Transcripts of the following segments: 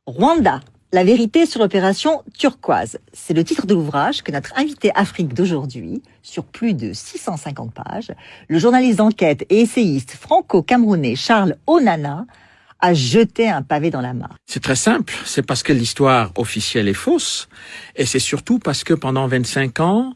Rwanda, la vérité sur l'opération Turquoise. C'est le titre de l'ouvrage que notre invité Afrique d'aujourd'hui, sur plus de 650 pages, le journaliste d'enquête et essayiste franco-camerounais Charles Onana a jeté un pavé dans la mare. C'est très simple, c'est parce que l'histoire officielle est fausse, et c'est surtout parce que pendant 25 ans,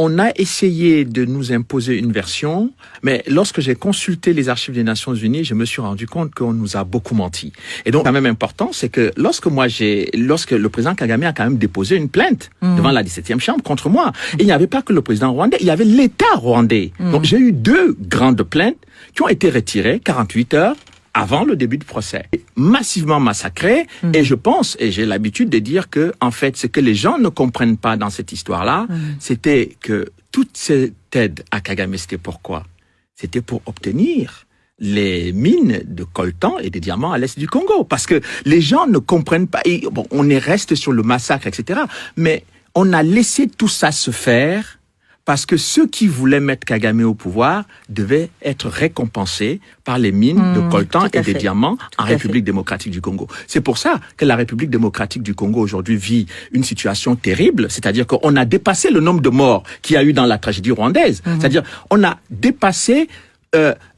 on a essayé de nous imposer une version, mais lorsque j'ai consulté les archives des Nations Unies, je me suis rendu compte qu'on nous a beaucoup menti. Et donc, quand même important, c'est que lorsque le président Kagame a quand même déposé une plainte devant la 17e chambre contre moi, il n'y avait pas que le président rwandais, il y avait l'État rwandais. Donc, j'ai eu 2 grandes plaintes qui ont été retirées 48 heures avant le début du procès, massivement massacré. Et je pense, et j'ai l'habitude de dire que, en fait, ce que les gens ne comprennent pas dans cette histoire-là, c'était que toute cette aide à Kagame, c'était pourquoi? C'était pour obtenir les mines de coltan et des diamants à l'est du Congo. Parce que les gens ne comprennent pas. Et, bon, on est resté sur le massacre, etc. Mais on a laissé tout ça se faire parce que ceux qui voulaient mettre Kagame au pouvoir devaient être récompensés par les mines de coltan et des diamants en République démocratique du Congo. C'est pour ça que la République démocratique du Congo aujourd'hui vit une situation terrible, c'est-à-dire qu'on a dépassé le nombre de morts qu'il y a eu dans la tragédie rwandaise. C'est-à-dire on a dépassé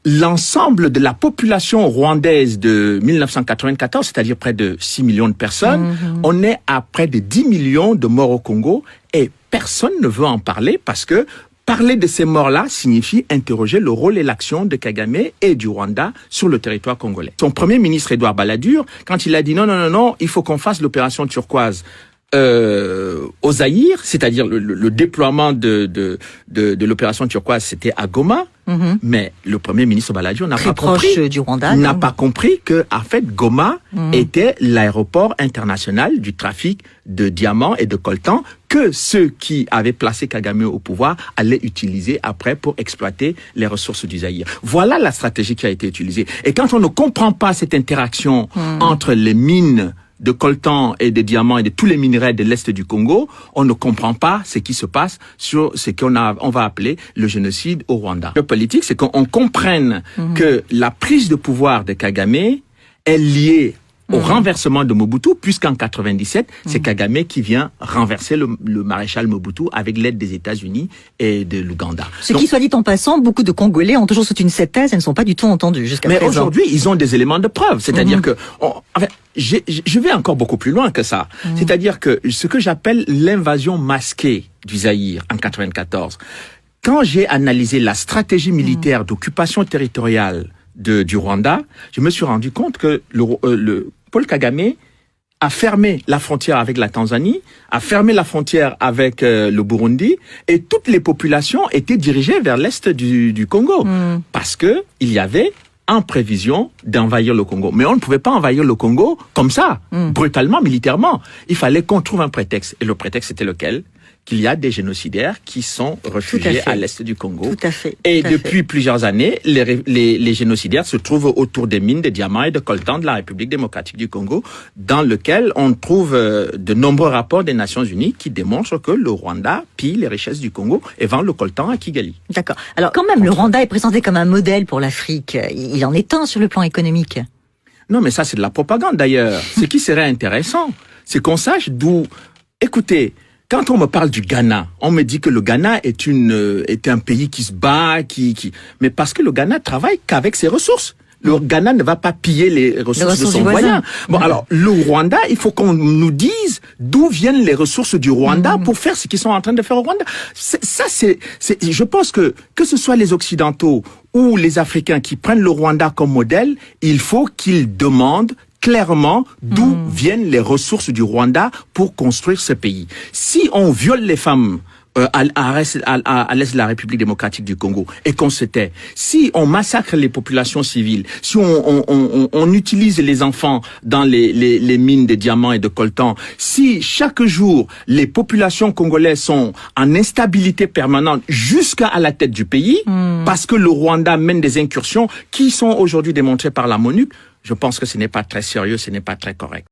l'ensemble de la population rwandaise de 1994, c'est-à-dire près de 6 millions de personnes. On est à près de 10 millions de morts au Congo et personne ne veut en parler parce que parler de ces morts-là signifie interroger le rôle et l'action de Kagame et du Rwanda sur le territoire congolais. Son premier ministre, Édouard Balladur, quand il a dit non, il faut qu'on fasse l'opération Turquoise au Zaïre, c'est-à-dire le déploiement de l'opération Turquoise, c'était à Goma. Mais le premier ministre Balladur n'a pas compris que, en fait, Goma était l'aéroport international du trafic de diamants et de coltan que ceux qui avaient placé Kagame au pouvoir allaient utiliser après pour exploiter les ressources du Zaïre. Voilà la stratégie qui a été utilisée. Et quand on ne comprend pas cette interaction entre les mines de coltan et de diamants et de tous les minerais de l'Est du Congo, on ne comprend pas ce qui se passe sur ce on va appeler le génocide au Rwanda. Le politique, c'est qu'on comprenne que la prise de pouvoir de Kagame est liée au renversement de Mobutu, puisqu'en 97, c'est Kagame qui vient renverser le maréchal Mobutu avec l'aide des États-Unis et de l'Ouganda. Qui, soit dit en passant, beaucoup de Congolais ont toujours soutenu cette thèse et ne sont pas du tout entendus jusqu'à présent. Mais aujourd'hui, ils ont des éléments de preuve. C'est-à-dire que, je vais encore beaucoup plus loin que ça. C'est-à-dire que ce que j'appelle l'invasion masquée du Zaïre en 94, quand j'ai analysé la stratégie militaire d'occupation territoriale du Rwanda, je me suis rendu compte que Paul Kagame a fermé la frontière avec la Tanzanie, a fermé la frontière avec le Burundi, et toutes les populations étaient dirigées vers l'est du Congo, parce que il y avait en prévision d'envahir le Congo. Mais on ne pouvait pas envahir le Congo comme ça, brutalement, militairement. Il fallait qu'on trouve un prétexte. Et le prétexte, c'était lequel? Qu'il y a des génocidaires qui sont réfugiés à l'est du Congo. Tout à fait. Et depuis plusieurs années, les génocidaires se trouvent autour des mines de diamants et de coltan de la République démocratique du Congo, dans lequel on trouve de nombreux rapports des Nations Unies qui démontrent que le Rwanda pille les richesses du Congo et vend le coltan à Kigali. D'accord. Alors quand même, le Rwanda est présenté comme un modèle pour l'Afrique. Il en est un sur le plan économique. Non, mais ça c'est de la propagande d'ailleurs. Ce qui serait intéressant, c'est qu'on sache d'où... Écoutez, quand on me parle du Ghana, on me dit que le Ghana est un pays qui se bat, mais parce que le Ghana travaille qu'avec ses ressources. Le Ghana ne va pas piller les ressources de son voisin. Bon, alors, le Rwanda, il faut qu'on nous dise d'où viennent les ressources du Rwanda pour faire ce qu'ils sont en train de faire au Rwanda. Je pense que ce soit les Occidentaux ou les Africains qui prennent le Rwanda comme modèle, il faut qu'ils demandent clairement d'où viennent les ressources du Rwanda pour construire ce pays. Si on viole les femmes à l'est de la République démocratique du Congo et qu'on se tait, si on massacre les populations civiles, si on utilise les enfants dans les mines de diamants et de coltan, si chaque jour les populations congolaises sont en instabilité permanente jusqu'à la tête du pays, parce que le Rwanda mène des incursions qui sont aujourd'hui démontrées par la MONUC, je pense que ce n'est pas très sérieux, ce n'est pas très correct.